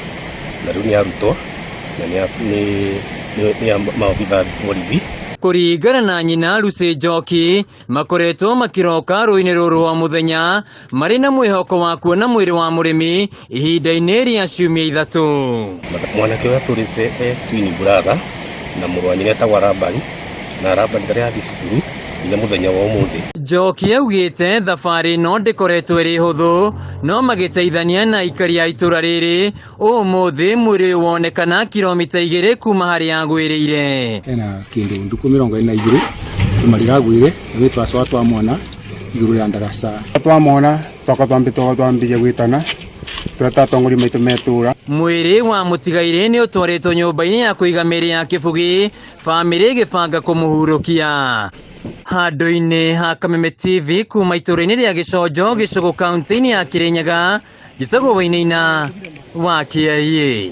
na rĩu nĩ arutwo na nĩ maobitha borithi. Kũringana na nyina Lucy Njoki, makoretwo makiroka rũĩ-inĩ rũrũ wa mũthenya marĩ na mwĩhoko wa kuona mwĩrĩ wa mũrĩmi ihinda-inĩ rĩa ciumia ithatũ. Mwanake ũyũ atũrĩte twin brother na mũrũ wa nyina etagwo Rabani, na Rabani ndarĩ athiĩ cukuru nginya mũthenya wa ũmũthĩ. Njoki augĩte thabarĩ ĩno ndĩkoretwo ĩrĩ hũthũ, no magĩteithania na aikari a itũra rĩrĩ ũmũthĩ mwĩrĩ wonekana kilomita 2 kuma harĩa agwĩrĩire. Ena kĩndũ nduku 22 kuma rĩragwĩre gwĩtwa cwa twa mwana igũrũ ya ndaraca twamona twambĩte gwĩtana twatatongori maitũ metũra. Mwĩrĩ wa mũtigairĩ nĩ ũtwarĩtwo nyũmba-inĩ ya kũiga mĩĩrĩ ya kĩbũgĩ, famĩlĩ ĩgĩbanga kũmũhurũkia. Handũ-inĩ ha Kameme TV kuma itũra-inĩ rĩa Gĩconjo gĩcigo kaunti-inĩ ya Kirinyaga gĩcagwo-inĩ wa Kiai.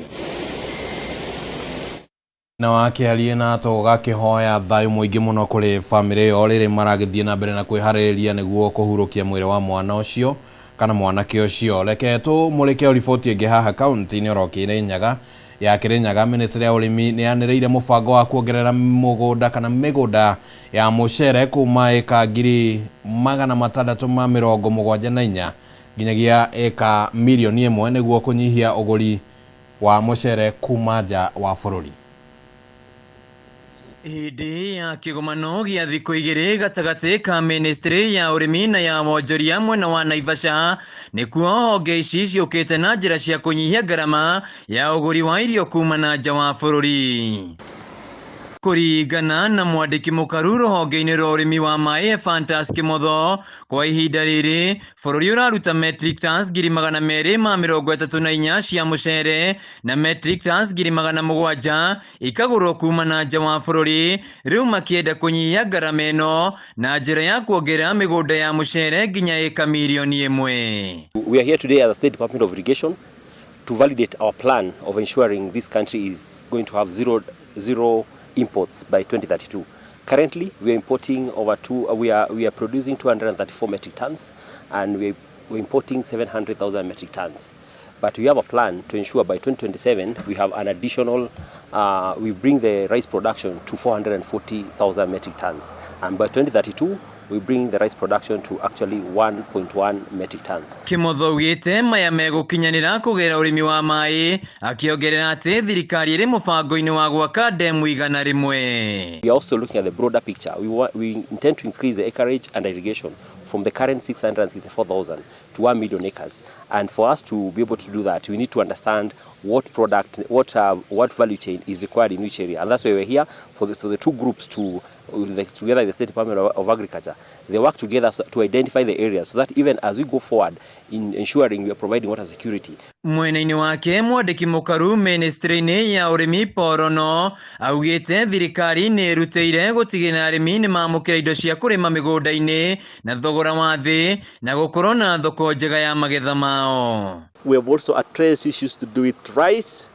Na wakiarie na tũgakĩhoya thayũ mũingĩ mũno kũrĩ famĩlĩ ĩyo rĩrĩ maragĩthiĩ na mbere na kwĩharĩrĩria nĩguo kũhurũkia mwĩrĩ wa mwana ũcio kana mwanake ũcio. Reke tũmũrĩke riboti ĩngĩ haha kaunti-inĩ oro Kirinyaga ya Kirinyaga. Ministry ya ũrĩmi nĩ yanĩrĩire mũbango wa kuongerera mũgũnda kana mĩgũnda ya mũcere kuma eka 674 nginyagia eka 1,000,000 nĩguo kũnyihia ũgũri wa mũcere kuma nja wa bũrũri. Hĩndĩ ya kĩgomano gĩa thikũ 2 gatagatĩ ka ministry ya ũrĩmi na ya wonjoria mwena wa Naivasha nĩkuo honge ici ciũkĩte na njĩra cia kũnyihia ngarama ya ũgũri wa irio kuma na nja wa bũrũri. Kũringana na mwandĩki mũkaru rũhonge-inĩ rwa ũrĩmi wa maĩ Fantas Kĩmotho, kwa ihinda rĩrĩ bũrũri ũraruta metric tons 234 cia mũcere na metric tons 700 ikagũrwo kuma na nja wa bũrũri, rĩu makĩenda kũnyihia ngarama ĩno na njĩra ya kuongerera mĩgũnda ya mũcere nginya eka 1,000,000. We are here today as the State Department of Irrigation to validate our plan of ensuring this country is going to have zero imports by 2032. Currently, we are importing we are producing 234 metric tons, and we're importing 700,000 metric tons. But we have a plan to ensure by 2027 we have an additional, we bring the rice production to 440,000 metric tons, and by 2032 we bring the rice production to actually 1.1 metric tons. Kĩmotho ugĩte maya megũkinyanĩra kũgera ũrĩmi wa maĩ, akĩongerera atĩ thirikari ĩrĩ mũbango-inĩ wa gwaka demu 100. We are also looking at the broader picture. We intend to increase the acreage and irrigation from the current 664,000 to 1 million acres. And for us to be able to do that, we need to understand what product, what value chain is required in which area. And that's why we're here for the two groups to, together with the State Department of Agriculture, they work together to identify the areas so that even as we go forward in ensuring we are providing water security. Mwena-ini wake mwandiki mukaru ministry-ini ya urimi Porono augite thirikari ni ruteire gutigina arimi ni mamukira indo cia kurima migunda-ini na thogora wa thi na gukorwo na thoko njega ya magetha mao. We have also addressed issues to do with rice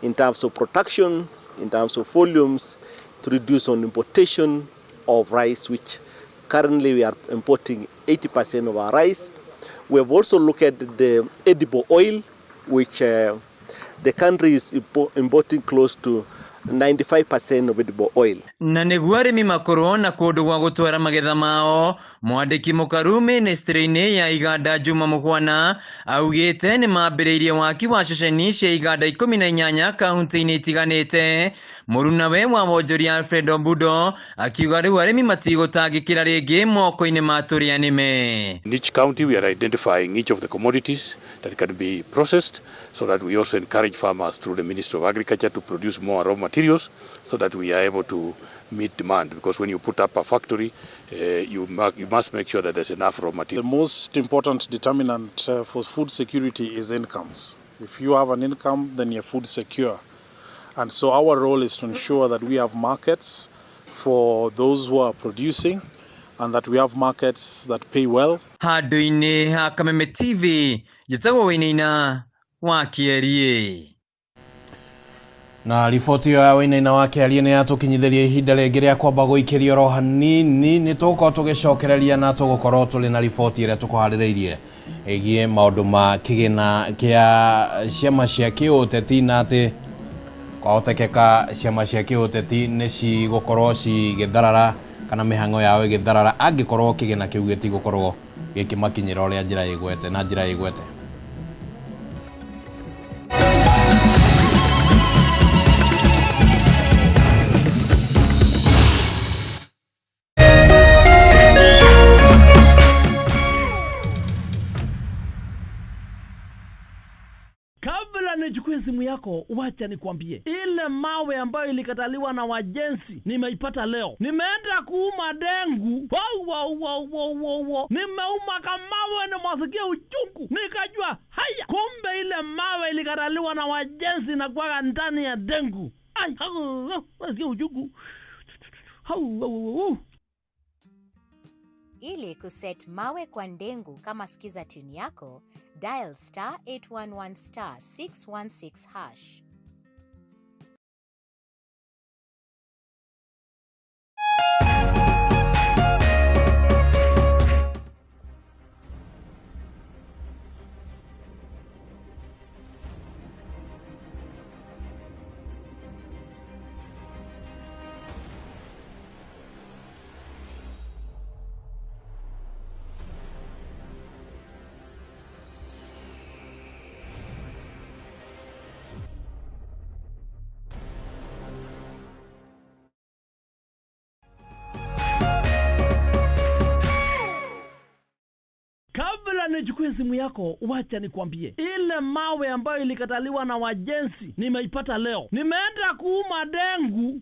in terms of production, in terms of volumes, to reduce on importation of rice, which currently we are importing 80% of our rice. We have also looked at the edible oil, which the country is importing close to 95% of edible oil. Na niguo arimi makorwo na kundu gwa gutwara magetha mao, mwandiki mukaru ministry-ini ya iganda Juma Mugwana augite ni mambiriirie waki wa ceceni cia iganda 18 kaunti-ini itiganite. Murunawe wa wonjoria Alfredo Budo akiuga riu arimi matigutangikira ringi moko-ini ma turia nime. In each county we are identifying each of the commodities that can be processed, so that we also encourage farmers through the Ministry of Agriculture to produce more raw materials so that we are able to meet demand. Because when you put up a factory, you must make sure that there's enough raw material. The most important determinant for food security is incomes. If you have an income, then you're food secure. And so our role is to ensure that we have markets for those who are producing and that we have markets that pay well. Handu-ini ha Kameme TV, jitagwo Wainaina wa Kierie. Na riboti ya Wainaina wa Kierie ni yatukinyithirie ihinda ringi ria kwamba guikiria ro hanini ni tuko tugicokereria na tugukorwo tuli na riboti iria tukuhaririirie igie maundu ma kigina kia ciama cia kiuteti na ati kwahotekeka ciama cia kiuteti ni cigukorwo cigitharara kana mihango yao igitharara angikorwo kigina kiu gitigukorwo gikimakinyira uria njira igwete na njira igwete. Nichukue simu yako, wacha nikwambie. Ile mawe ambayo ilikataliwa na wajenzi nimeipata leo. Nimeenda kuuma dengu. Nimeuma kamawe na mwasikia uchungu. Nikajua, haya, kumbe ile mawe ilikataliwa na wajenzi na kwa ndani ya dengu. Ai, mwasikia uchungu. Ili kuset mawe kwa ndengu kama sikiza tune yako, dial *811*616#. Nichukue simu yako, wacha nikwambie. Ile mawe ambayo ilikataliwa na wajenzi nimeipata leo. Nimeenda kuuma dengu.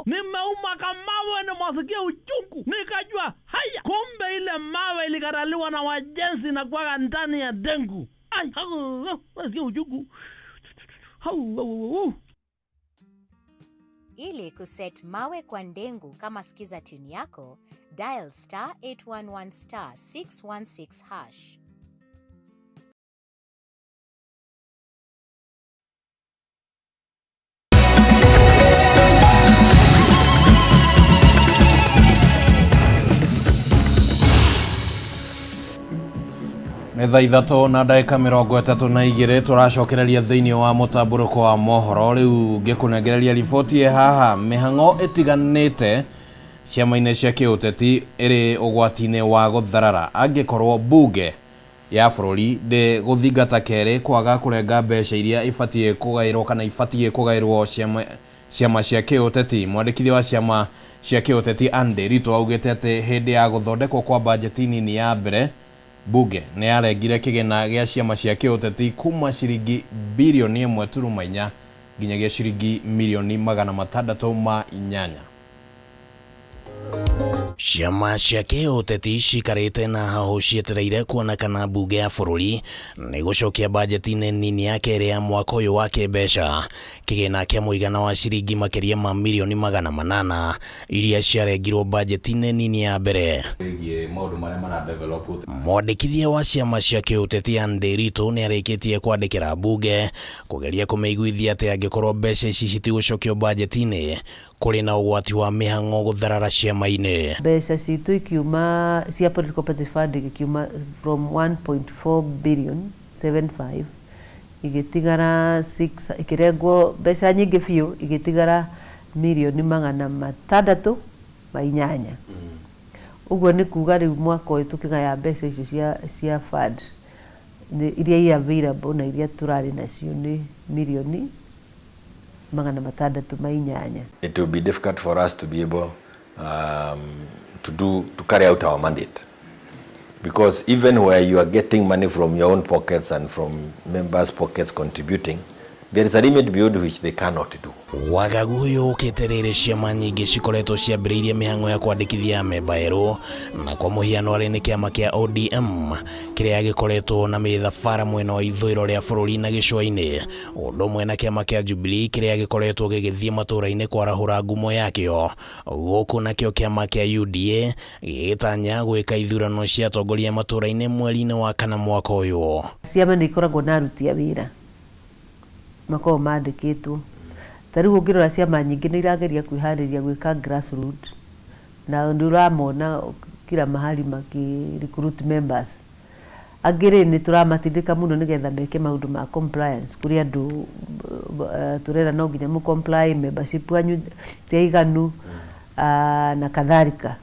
Nimeuma kamawe na mwasikia uchungu. Nikajua, haya, kumbe ile mawe ilikataliwa na wajenzi na kwa ndani ya dengu. Ai, mwasikia uchungu. Ili kuset mawe kwa ndengu kama sikiza tune yako, dial *811*616#. Nĩ thaa ithatũ na ndagĩka 32 tũracokereria thĩinĩ wa Mutamburuko Wa Mohoro. Rĩu ngĩkũnengereria riboti haha mĩhang'o ĩtiganĩte ciama-inĩ cia kĩũteti ĩrĩ ũgwati-inĩ wa gũtharara angĩkorwo mbunge ya bũrũri gũthingata kerĩ kwaga kũrenga mbeca iria ibatiĩ kũgaĩrwo kana ibatiĩ kũgaĩrwo ciama cia kĩũteti. Mwandĩkithia wa ciama cia kĩũteti Andy Rito augĩte atĩ hĩndĩ ya gũthondekwo kwa bajeti nini ya mbere Bunge nĩ yarengire kĩgĩna gĩa ciama cia kĩũteti kuma ciringi birioni 1.4 nginyagia ciringi milioni 608. Ciama cia kĩũteti cikarĩte na haho cietereire kuona kana bunge ya bũrũri nĩ gũcokia bajeti-inĩ nini ya kerĩ ya mwaka ũyũ wa kĩmbeca kĩgĩna kĩa mũigana wa ciringi makĩria ma milioni 800 iria ciarengirwo bajeti-inĩ nini ya mbere. Mwandĩkithia wa ciama cia kĩũteti ya Ndĩritũ nĩ arĩkĩtie kwandĩkĩra bunge kũgeria kũmeiguithia atĩ angĩkorwo mbeca ici citigũcokio bajeti-inĩ kũrĩ na ũgwati wa mĩhang'o gũtharara ciama-inĩ. Mbeca citũ ikiuma cia political party funding ikiuma from 1.4 billion 75 igĩtigara 6 ikĩrengwo mbeca nyingĩ biũ igĩtigara milioni 608. Ũguo nĩ kuga rĩu mwaka ũyũ tũkĩgaya mbeca icio cia fund iria i available na iria tũrarĩ nacio nĩ milioni 608. It will be difficult for us to be able to carry out our mandate, because even where you are getting money from your own pockets and from members' pockets contributing, there is a limit beyond which they cannot do. Wagagu ũyũ ũkĩterere ciama nyingĩ cikoretwo ciambĩrĩirie mĩhang'o ya kwandĩkithia memba erũ, na kwa mũhiano arĩ nĩ kĩama kĩa ODM kĩrĩa gĩkoretwo na mĩthabara mwena wa ithũĩro rĩa bũrũri na gĩcũa-inĩ, ũndũ ũmwe na kĩama kĩa Jubilee kĩrĩa gĩkoretwo gĩgĩthiĩ matũũra-inĩ kwarahũra ngumo yakĩo, gũkũ nakĩo kĩama kĩa UDA gĩgĩtanya gwĩka ithurano cia atongoria matũũra-inĩ mweri-inĩ wa kana mwaka ũyũ. Ciama nĩ ikoragwo na aruti a wĩra makoragwo mandĩkĩtwo. Ta rĩu ũngĩrora ciama nyingĩ nĩ irageria kwĩharĩria gwĩka grassroots, na nĩ ũramona kila mahali recruit members. Angĩ rĩ nĩ tũramatindĩka mũno nĩgetha meke maũndũ ma compliance kũrĩ andũ tũrera no nginya mũ comply membership wanyu ti iganu na kadhalika.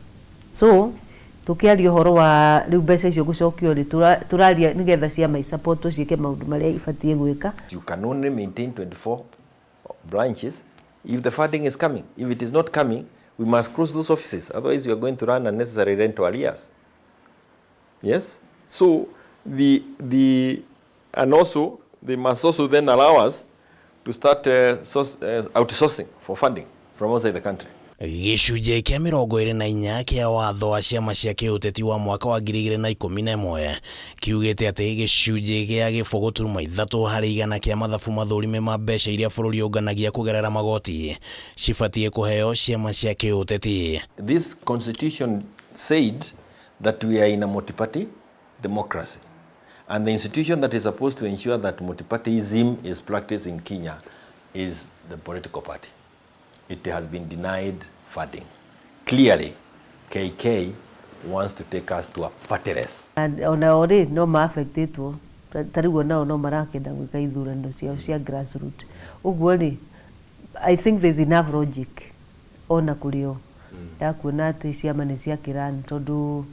So tukiaria ũhoro wa rĩu mbeca icio gũcokio rĩ tũraria nĩgetha ciama i support ciĩke maũndũ marĩa ibatie gwĩka. You can only maintain 24 branches if the funding is coming. If it is not coming, we must close those offices, otherwise we are going to run unnecessary rental arrears. Yes, so and also they must also then allow us to start outsourcing for funding from outside the country. Gĩcunjĩ kĩa 24 kĩa watho wa ciama cia kĩũteti wa mwaka wa 2011 kiugĩte atĩ gĩcunjĩ gĩa gĩbũgũ turuma 3 harĩ igana kĩa mathabu mathũrime ma mbeca iria bũrũri ũnganagia kũgerera magoti cibatie kũheo ciama cia kĩũteti. This constitution said that we are in a multi-party democracy, and the institution that is supposed to ensure that multipartyism is practiced in Kenya is the political party. It has been denied funding. Clearly, KK wants to take us to a partyless. And on our no ma affected to tarigo nao no marakenda gwika ithurano ciao cia grassroots. Uguo ni I think there's enough logic ona kurio ya kuona atĩ ciama nĩ ciakĩrani tondũ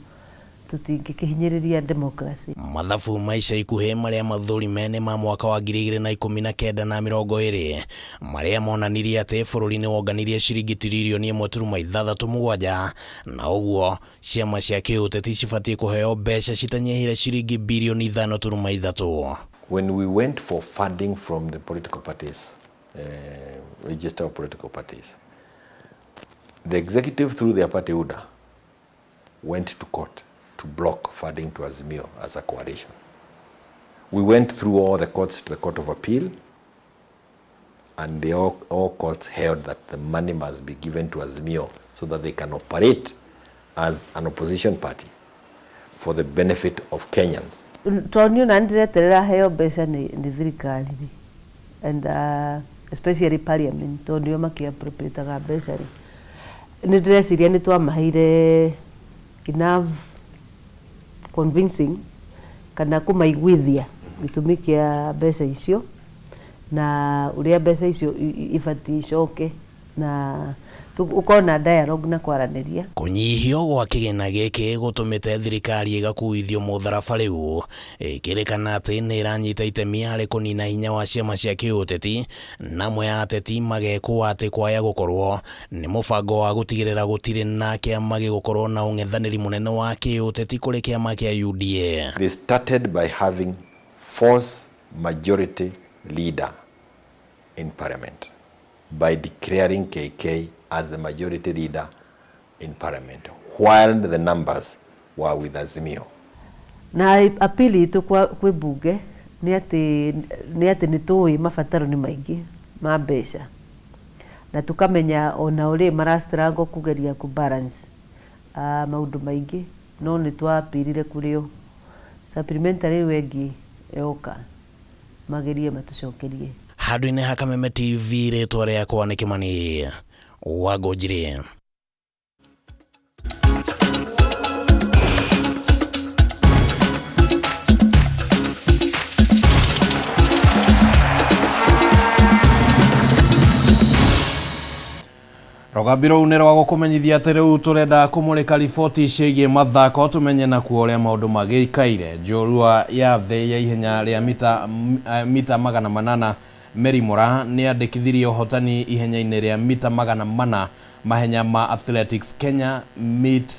tutingĩkĩhinyĩrĩria democracy. Mathabu maica ikuhĩ marĩa mathũrime nĩ ma mwaka wa 2019 na 2020 marĩa monanirie atĩ bũrũri nĩ wonganirie ciringi tiririoni 1.67 na ũguo ciama cia kĩũteti cibatie kũheo mbeca citanyihĩire ciringi birioni 5.3. When we went for funding from the political parties, register of political parties, the executive through their party order went to court to block funding to Azimio as a coalition. We went through all the courts to the Court of Appeal, and all courts held that the money must be given to Azimio so that they can operate as an opposition party for the benefit of Kenyans. Tonyo nandireterera heo mbeca ni thirikari and especially parliament tonyo makiappropriataga mbeca ri ni ndĩreciria nĩ twamaheire enough convincing kana kũmaiguithia gĩtũmi kĩa mbeca icio na ũrĩa mbeca icio ibatie icoke na ukona dialogue na kwaranĩria. Kunyihio gwa kĩgĩna gĩkĩ gũtũmĩte thirikari ĩgakuithio mũtharaba rĩu ĩkĩrĩkana atĩ nĩ ĩranyita itemi harĩ kũnina hinya wa ciama cia kĩũteti na amwe ya ateti magekwo atĩ kwaya gũkorwo nĩ mũbango wa gũtigĩrĩra gũtirĩ na kĩama gĩgũkorwo na ũng'ethanĩri mũnene wa kĩũteti kũrĩ kĩama kĩa UDA. They started by having force majority leader in parliament by declaring KK as the majority leader in parliament while the numbers were with Azimio. Na apili itu kwĩ bunge nĩ atĩ nĩ tũĩ mabataro nĩ maingĩ ma mbeca na tukamenya ona ũrĩ marastruggle kugeria ku balance maũndũ maingĩ no nĩ twapirire kũrĩo supplementary wengi yoka magerie matucokerie. Handũ-inĩ ha Kameme TV rĩtwa rĩakwa nĩ Kĩmani wa Ngũnjiri. Rogambiro nĩ rwa gũkũmenyithia atĩ rĩu tũrenda kũmũrĩka riboti ciĩgiĩ mathako tũmenye na kuo ũrĩa maũndũ magĩikaire. Njorua ya thĩ ya ihenya rĩa mita 800 Mary Mora nĩ andĩkithirie ũhotani ihenya-inĩ rĩa mita 400 mahenya ma Athletics Kenya meet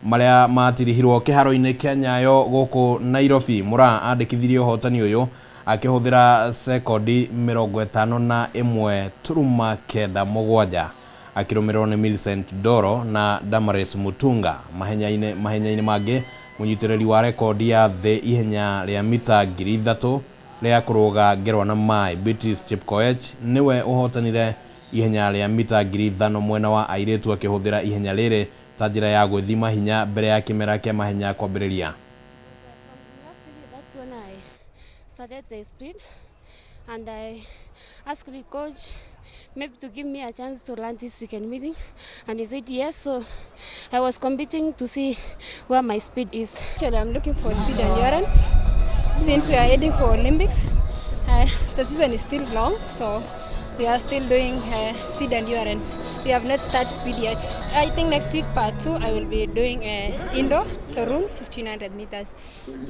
marĩa matirihirwo kĩharo-inĩ kĩa Nyayo gũkũ Nairobi. Mora andĩkithirie ũhotani ũyũ akĩhũthĩra sekondi 51.97 akĩrũmĩrĩrwo nĩ Millicent Doro na Damaris Mutunga. Mahenya-inĩ mangĩ mũnyitĩrĩri wa rekondi ya thĩ ihenya rĩa mita 3000 rĩa kũrũga ngerwa na maĩ Beatrice Chepkoech niwe ũhotanire ihenya rĩa mita 5000 mwena wa airĩtu akĩhũthĩra ihenya rĩrĩ ta njĩra ya gwĩthima hinya mbere ya kĩmera kĩa mahenya kwambĩrĩria. Started the speed and I asked the coach maybe to give me a chance to run this weekend meeting and he said yes, so I was competing to see where my speed is. Actually, I'm looking for speed endurance since we are heading for Olympics. The season is still long, so we are still doing speed endurance. We have not started speed yet. I think next week part 2 I will be doing indoor to run 1500 meters.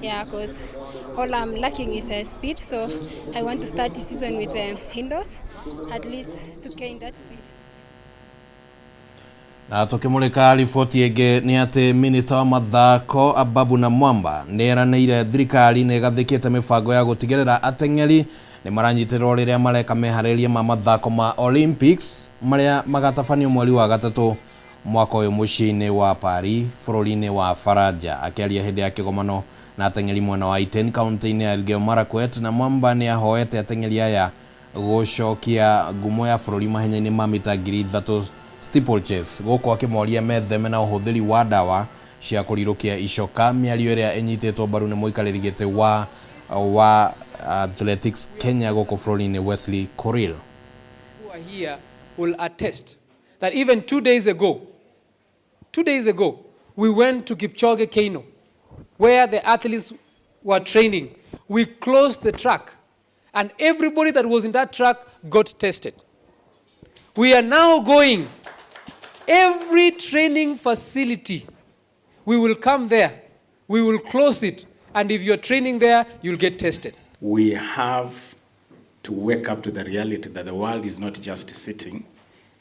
Yeah, because all I'm lacking is speed, so I want to start the season with indoors at least to gain that speed. Na tukimulika riboti ĩngĩ nĩ atĩ Minister wa mathako Ababu na Mwamba nĩ eranĩire thirikari nĩ ĩgathĩkĩte mĩbango ya gũtigĩrĩra ateng'eri nĩ maranyitĩrĩrwo rĩrĩa mareka meharĩria ma mathako ma Olympics marĩa magatabanio mweri wa gatatũ mwaka ũyũ mũciĩ-inĩ wa Paris bũrũri-inĩ wa Faranja. Akĩaria hĩndĩ ya kĩgomano na ateng'eri mwena wa Iten kaunti-inĩ ya Elgeyo Marakwet, na Mwamba nĩ ahoete ateng'eri aya gũcokia ngumo ya bũrũri mahenya-inĩ ma mita 3000 steeplechase gũkũ akĩmoria metheme na ũhũthĩri wa ndawa cia kũrirũkia icoka, mĩario ĩrĩa ĩnyitĩtwo mbaru nĩ mũikarĩri gĩtĩ wa Athletics Kenya gũkũ bũrũri-inĩ Wesley Korir. Who are here will attest that even 2 days ago we went to Kipchoge Keino where the athletes were training. We closed the track and everybody that was in that track got tested. We are now going, every training facility, we will come there, we will close it, and if you're training there, you'll get tested. We have to wake up to the reality that the world is not just sitting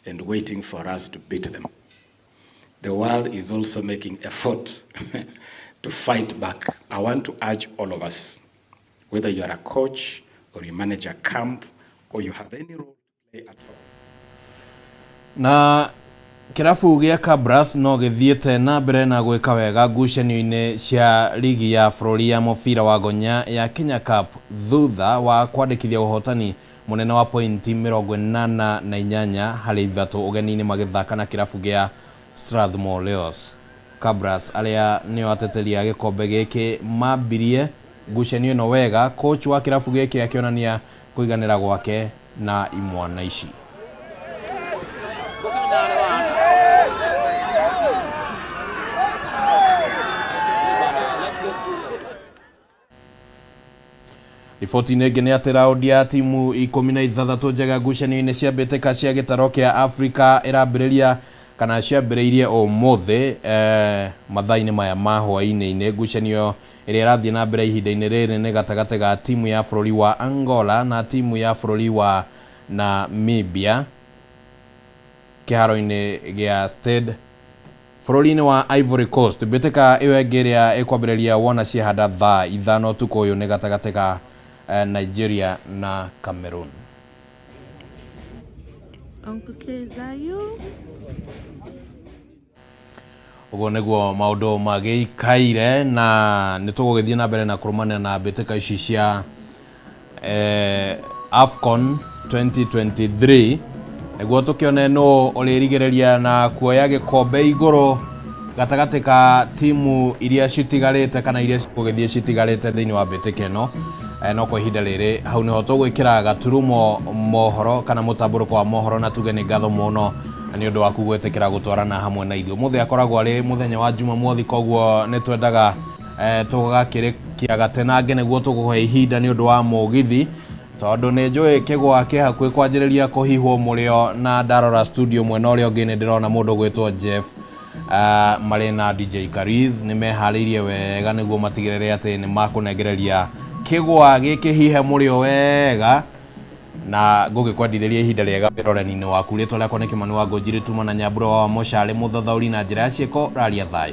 and waiting for us to beat them. The world is also making effort to fight back. I want to urge all of us, whether you are a coach or you manage a camp or you have any role to play at all. Na kĩrabu gĩa Kabras no gĩthiĩte na mbere na gwĩka wega ngucanio-inĩ cia ligi ya bũrũri ya mũbira wa gonya ya Kenya Cup thutha wa kwandĩkithia ũhotani mũnene wa pointi 88 harĩ ithatũ ũgeni-inĩ magĩthaka na kĩrabu gĩa Strathmore Leos. Kabras arĩa nĩo ateteri a gĩkombe gĩkĩ mambirie ngucanio ĩno wega, coach wa kĩrabu gĩkĩ akĩonania kũiganĩra gwake na imwana ici. Riboti nĩngĩ nĩ atĩ raundi ya timu 16 njega ngucanio-inĩ cia mbĩtĩka cia gĩtaro kĩa Africa ĩrambĩrĩria kana ciambĩrĩirie ũmũthĩ mathaa-inĩ maya ma hwaĩ-inĩ. Ngucanio ĩrĩa ĩrathiĩ na mbere ihinda-inĩ rĩrĩ nĩ gatagatĩ ga timu ya bũrũri wa Angola na timu ya bũrũri wa Namibia kĩharo-inĩ gĩa Stade bũrũri-inĩ wa Ivory Coast. Mbĩtĩka ĩyo ĩngĩ ĩrĩa ĩkwambĩrĩria wona ciahanda thaa 5 ũtukũ ũyũ nĩ gatagatĩ ga Nigeria na Cameroon. Ũguo nĩguo maũndũ magĩikaire na nĩ tũgũgĩthiĩ na mbere na kũrũmana na mbĩtĩka ici cia AFCON 2023 nĩguo tũkĩone nũ ũrĩrigĩrĩria na kuoya gĩkombe igũrũ gatagatĩ ka timu iria citigarĩte kana iria cigũgĩthiĩ citigarĩte thĩinĩ wa mbĩtĩka ĩno. No kwa ihinda rĩrĩ hau nĩho tũgwĩkĩra gaturumo mohoro kana mũtamburũko wa mohoro na tuge nĩ ngatho mũno nĩ ũndũ waku gwĩtĩkĩra gũtwarana hamwe na ithuĩ. Mũthĩ akoragwo arĩ mũthenya wa Jumamothi, koguo nĩ twendaga tũgakĩrĩkia gatenange nĩguo tũgũhe ihinda nĩ ũndũ wa mũgithi, tondũ nĩ njũĩ kĩgwa kĩ hakuhĩ kwanjĩrĩria kũhihwo mũrĩo na ndarora studio mwena ũrĩa ũngĩ nĩ ndĩrona mũndũ gwĩtwo Jeff marĩ na DJ Kariz nĩ meharĩirie wega nĩguo matigĩrĩre atĩ nĩ makũnengereria kĩgwa gĩkĩ hihe mũrĩo wega na ngũgĩkwendithĩria ihinda rĩega wĩrorani-inĩ waku. Rĩtwa rĩakwa nĩ Kĩmani wa Ngũnjiri tuma na Nyambura wa Moshale mũthothaũri na njĩra ya ciĩko raria thayũ.